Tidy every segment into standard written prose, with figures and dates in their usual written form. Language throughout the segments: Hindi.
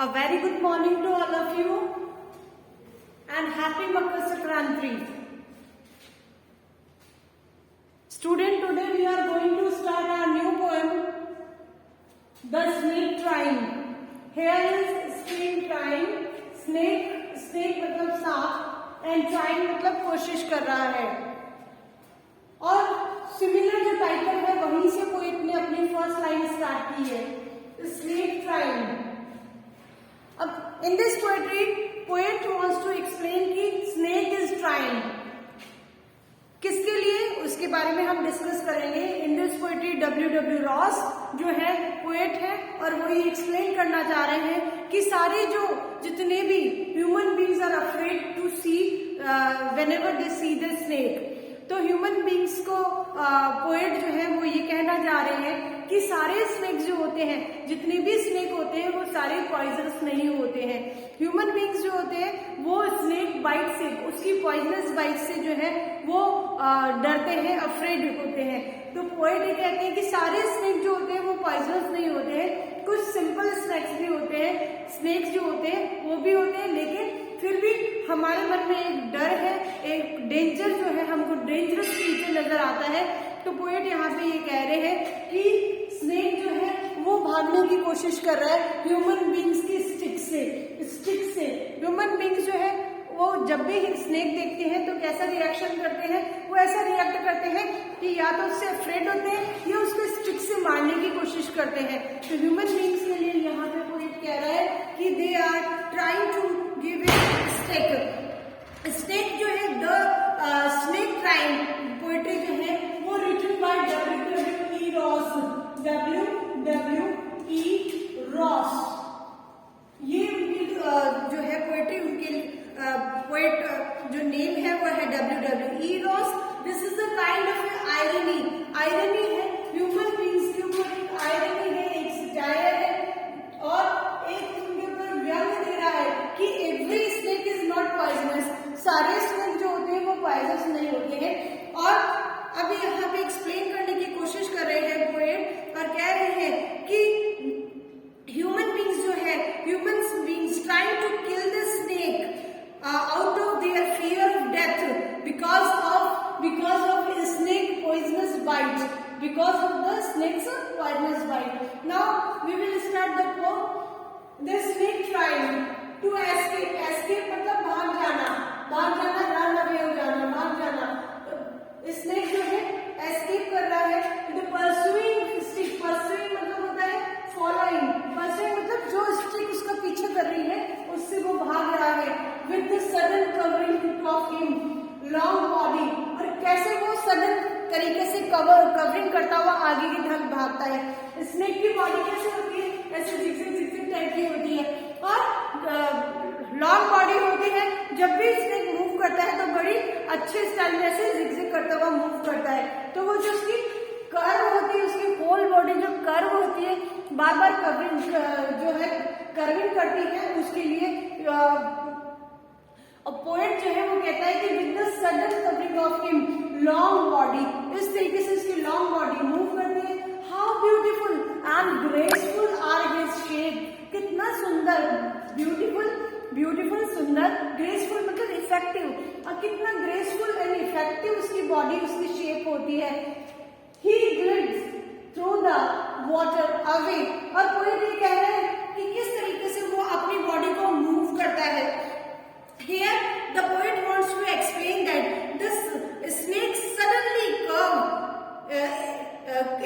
A very good morning to all of you and happy Makar Sankranti. Student, today we are going to start our new poem, The Snake Trying. Here is snake trying. Snake मतलब सांप and trying मतलब कोशिश कर रहा है. और सिमिलर जो टाइटल है वहीं से पोएट ने अपनी फर्स्ट लाइन स्टार्ट की है, स्नेक ट्राइंग. अब in this poetry poet wants to explain कि स्नेक इज ट्राइंग किसके लिए, उसके बारे में हम डिस्कस करेंगे. इन दिस पोएट्री W.W. रॉस जो है पोएट है और वो ये एक्सप्लेन करना चाह रहे हैं कि सारे जो जितने भी human beings are afraid to see whenever they see the snake. तो ह्यूमन बींग्स को पोएट जो है वो ये कहना चाह रहे हैं कि सारे स्नेक जो होते हैं, जितने भी स्नेक होते हैं वो सारे पॉइजनस नहीं होते हैं. ह्यूमन बींग्स जो होते हैं वो स्नेक बाइट से, उसकी पॉइजनस बाइट से जो है वो डरते हैं, अफ्रेड होते हैं. तो पोएट ये कहते हैं कि सारे स्नेक जो होते हैं वो पॉइजनस नहीं होते हैं, कुछ सिंपल स्नेक्स भी होते हैं, स्नेक्स जो होते हैं वो भी होते हैं, लेकिन फिर भी हमारे मन में एक डर है, एक डेंजर जो है, हमको डेंजरस क्रीचर नजर आता है. तो पोएट यहाँ पे ये कह रहे हैं कि स्नेक जो है वो भागने की कोशिश कर रहा है ह्यूमन बींग्स की स्टिक से. ह्यूमन बींग्स जो है वो जब भी स्नेक देखते हैं तो कैसा रिएक्शन करते हैं, वो ऐसा रिएक्ट करते हैं कि या तो उससे अफ्रेड होते हैं या उसको स्टिक से मारने की कोशिश करते हैं. तो ह्यूमन बींग्स के लिए यहाँ पे पोएट कह रहा है कि they are trying to give a snake जो है द स्नेक ट्राइंग पोएट्री जो है वो रिटन बाय W.W. रॉस. ये उनकी जो है पोएट्री, उनके पोएट जो नेम है वो है W.W. Ross. This is the kind of irony है ह्यूमन बींग्स के ऊपर, एक आयरनी है, एक सटायर है और एक उनके ऊपर व्यंग दे रहा है कि every snake is not poisonous. सारे स्नेक जो होते हैं वो पॉइजनस नहीं होते हैं. और अभी यहाँ पे एक्सप्लेन करने की कोशिश कर रहे हैं पोएट और कह रहे हैं कि ह्यूमन बींग्स जो है, human beings trying to kill the snake out of their fear of death because of snake poisonous bite, because of the snake's poisonous bite. Now we will start the poem. The snake trying to escape. Escape मतलब भाग जाना, run away हो जाना, भाग जाना. स्नेक जो है एस्केप कर रहा है. The pursuing stick, pursuing मतलब होता है following, pursuing मतलब जो स्टिक उसका पीछे कर रही है उससे वो भाग रहा है. With the sudden covering of him, long body, और कैसे वो सडन तरीके से कवरिंग करता हुआ आगे की तरफ भागता है. स्नेक की बॉडी कैसे होती है, ऐसे जिगजिग टाइप की होती है और लॉन्ग बॉडी होती है. जब भी स्नेक मूव करता है तो बड़ी अच्छे स्टाइल में ऐसे जिगजिग करता हुआ मूव करता है. तो वो जो उसकी कर्व होती है, उसकी होल बॉडी जो कर्व होती है बार बार कवरिंग जो है कर्विंग करती है, उसके लिए और पोएट जो है वो कहता है कि with the sudden covering of him long body, इस तरीके से उसकी लॉन्ग बॉडी मूव करती है. How beautiful and graceful are his shape. कितना सुंदर, ब्यूटीफुल सुंदर, ग्रेसफुल मतलब इफेक्टिव, और कितना ग्रेसफुल एंड इफेक्टिव उसकी बॉडी, उसकी शेप होती है. He glides through the water away. और पोएट ये कह रहे हैं कि किस तरीके से वो अपनी बॉडी को मूव करता है. Here the poet wants to explain that this snake suddenly curved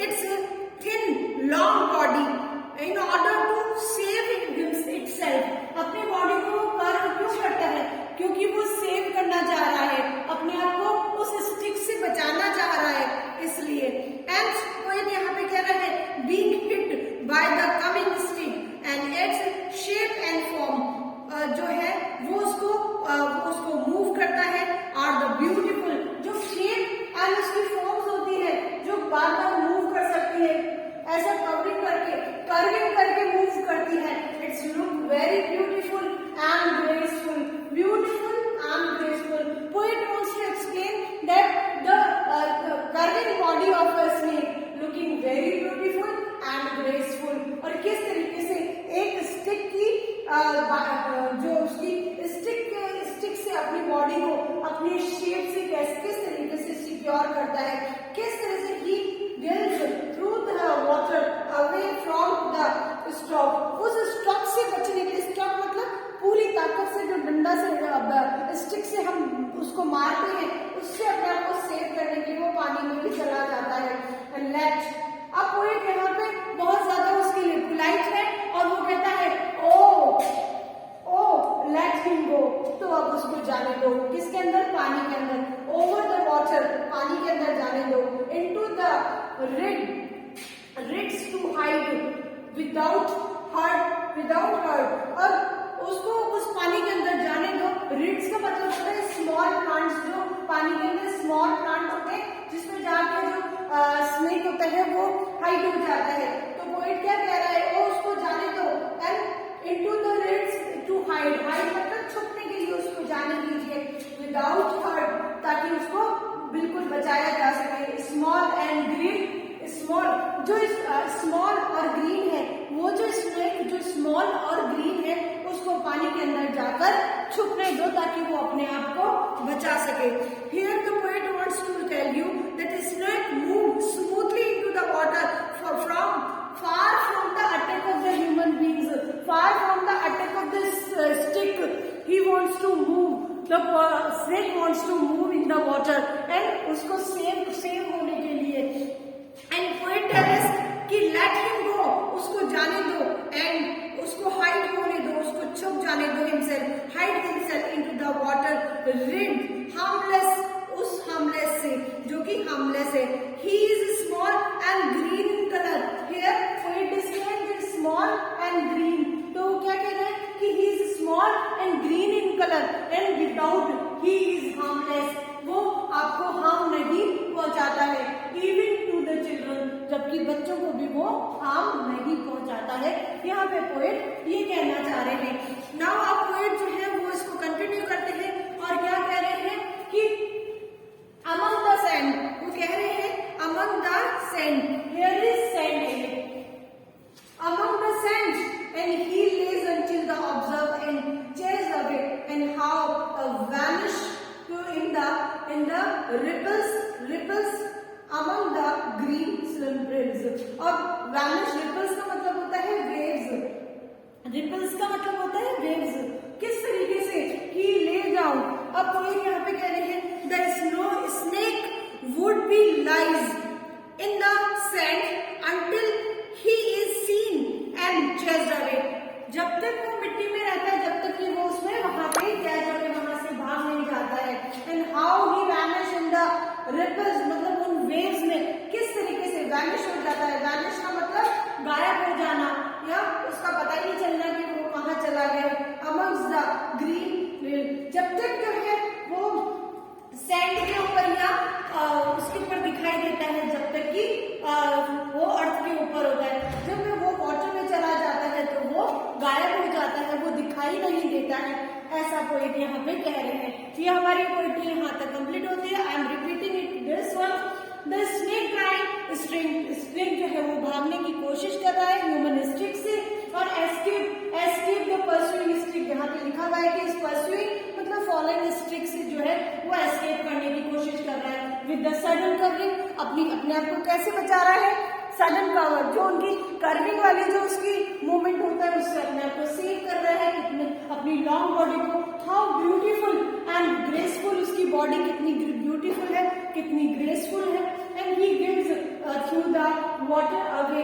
its thin long body in order to save itself. अपनी बॉडी को वो कर्व क्यों करता है, क्योंकि वो सेव करना चाह रहा है, अपने आप को उस स्टिक से बचाना चाह रहा है, इसलिए. एंड पोएट यहाँ पे कह रहा है being hit by the coming stick and its जो उसकी स्टिक से अपनी बॉडी को अपनी शेप से किस तरीके से सिक्योर करता है, किस तरह से ही gills through the water away from the stock. उस स्टॉक से बचने के लिए, स्टॉक मतलब पूरी ताकत से जो डंडा से स्टिक से हम उसको मारते हैं, उससे अपने आप को सेव करने के लिए वो पानी में भी चला जाता है। लेट, अब पोएट यहाँ पे बहुत ज्यादा उसके लिए पोलाइट है और वो कहता है ओ लेट हिम गो, तो अब उसको जाने दो। किसके अंदर? पानी के अंदर। ओवर द वाटर, पानी के अंदर जाने दो। Into the reeds to hide without hurt, और उसको उस पानी के अंदर जाने दो। रिड्स का मतलब होता है स्मॉल प्लांट्स, जो पानी के अंदर स्मॉल प्लांट होते हैं जिसमें जाके जो स्नेक होता है वो हाइड हो जाता है। तो पोएट क्या कह रहा है? वो उसको जाने दो and into the reeds to hide मतलब छुपने के लिए उसको जाने दीजिए। विदाउट हर्ट, ताकि उसको बिल्कुल बचाया जा सके। स्मॉल एंड ग्रीन, स्मॉल जो स्मॉल और ग्रीन है, वो जो स्नेक जो स्मॉल और ग्रीन है उसको पानी के अंदर जाकर छुपने दो ताकि वो अपने आप को बचा सके। Here the poet wants to tell you that snake move smoothly into the water far from the attack of the human beings, far from the attack of this stick. He wants to move. The snake wants to move in the water and उसको सेव होने के लिए। And poet tells us कि let him go, उसको जाने दो, and उसको हाइड होने दो, उसको छुप जाने दो। himself, hide himself into the water, rid harmless, उस harmless से जो कि harmless है। he is small and green in color, here poet is saying that small and green, तो क्या कह रहे हैं कि he is small and green in color and without he is harmless, वो आपको हार्म नहीं पहुंचाता है। इवन टू द चिल्ड्रन, जबकि बच्चों को भी वो हार्म नहीं पहुंचाता है। यहाँ पे पोएट ये कहना चाह रहे हैं। नाउ आप पोएट जो है वो इसको कंटिन्यू करते हैं और क्या कह रहे हैं कि अमंग द सैंड, वो कह रहे हैं among the sand, here is sand, among the sands, and he lays until the observe and chase away, and how vanish in the ripples among the green ripples। और vanish, ripples का मतलब होता है waves, ripples का मतलब होता है waves। किस तरीके से? he lay down, अब कोई यहाँ पे कह रहे हैं the snake would be lies in the sand until he is seen and chased away। जब तक वो मिट्टी में रहता है, जब तक कि वो उसमें वहां पे कैद होकर वहां से भाग नहीं जाता है। And how he vanish in the ripples, मतलब उन वेव्स में किस तरीके से वैनिश हो जाता है। वैनिश का मतलब गायब हो जाना, या उसका पता ही नहीं चलना कि वो कहाँ चला गया। अमंग्स द ग्रीन, जब तक जो है वो सैंड के ऊपर या उसके ऊपर दिखाई देता है, जब तक कि वो अर्थ के ऊपर होता है। जब वो वाटर में चला जाता है तो वो गायब हो जाता है, वो दिखाई नहीं देता है। ऐसा पोएट यहाँ पे कह रहे हैं। ये हमारी पोएट्री यहाँ तक कंप्लीट होती है। I am repeating it this one. The snake crying, string जो है वो भागने की कोशिश कर रहा है ह्यूमन स्टिक से, और एस्केप द परस्यूइंग स्टिक, यहाँ पे लिखा हुआ है कि इस परस्यूइंग मतलब फॉलोइंग स्टिक से जो है वो एस्केप करने की कोशिश कर रहा है। विद द सडन कवरिंग, अपने आप को कैसे बचा रहा है? सडन कवर, जो उनकी कर्विंग वाली जो उसकी मूवमेंट होता है उससे अपने आप को सेव कर रहा है। अपनी लॉन्ग बॉडी को, हाउ ब्यूटीफुल एंड ग्रेसफुल, उसकी बॉडी कितनी ब्यूटीफुल है, कितनी ग्रेसफुल है। And he gives through the water away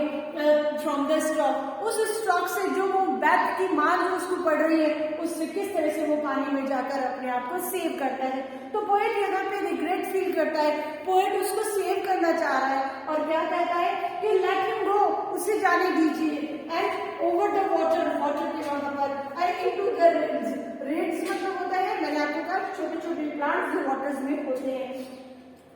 from the stock, उस स्टॉक से जो वो बैक की मार जो उसको पड़ रही है उससे किस तरह से वो पानी में जाकर अपने आप को सेव करता है। तो पोएट यहाँ पे रिग्रेट फील करता है, पोएट उसको सेव करना चाह रहा है और क्या कहता है कि लेट हिम गो, उसे जाने दीजिए। एंड ओवर द वाटर के वहां पर आई इनटू द रेड्स मतलब होता है, मैंने आपको कहा छोटे छोटे प्लांट्स जो वाटर्स में होते हैं।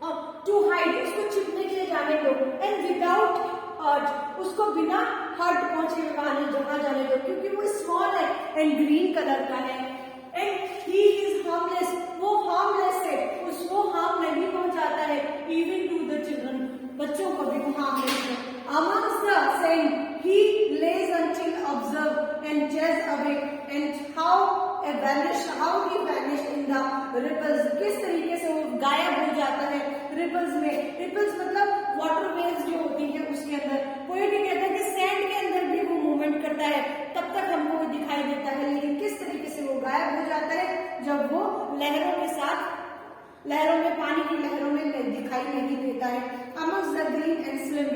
और टू हाइड, उसको छिपने के लिए जाने दो। एंड विदाउट हर्ट, उसको बिना हर्ट पहुंचे जहाँ जाने दो, क्योंकि वो स्मॉल है एंड ग्रीन कलर का है। एंड ही इज हार्मलेस, वो हार्मलेस है, उसको हार्म नहीं पहुंचाता है। इवन टू द चिल्ड्रन, बच्चों को भी हार्मलेस है। Amongst the sand he lays until observe and chase away, and how he vanished in the ripples, किस तरीके से वो गायब हो जाता है रिपल्स में। रिपल्स मतलब वाटर वेव्स जो होती है उसके अंदर। पोएट ये कहता है कि सैंड के अंदर भी वो मूवमेंट करता है, तब तक हमको वो दिखाई देता है, लेकिन किस तरीके से वो गायब हो जाता है जब वो लहरों के साथ, लहरों में, पानी की लहरों में दिखाई नहीं देता है। Amongst the green and slim,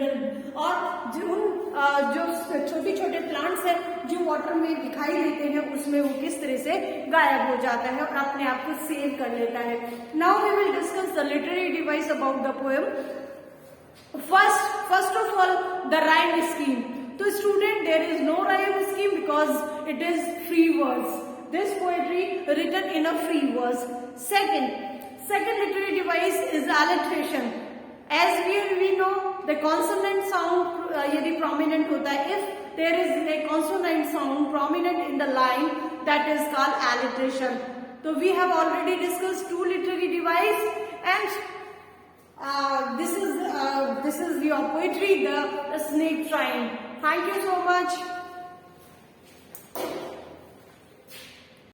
और जो छोटे छोटे प्लांट्स हैं जो वाटर में दिखाई देते हैं उसमें वो किस तरह से गायब हो जाता है और अपने आप को सेव कर लेता है। Now we will discuss the literary device about the poem. First of all the rhyme scheme. तो student, there is no rhyme scheme because it is free words. This poetry written in a free verse. Second literary device is alliteration. As we know, the consonant sound यदि prominent होता है, if there is a consonant sound prominent in the line, that is called alliteration. So we have already discussed two literary device, and this is your poetry, the snake rhyme. Thank you so much.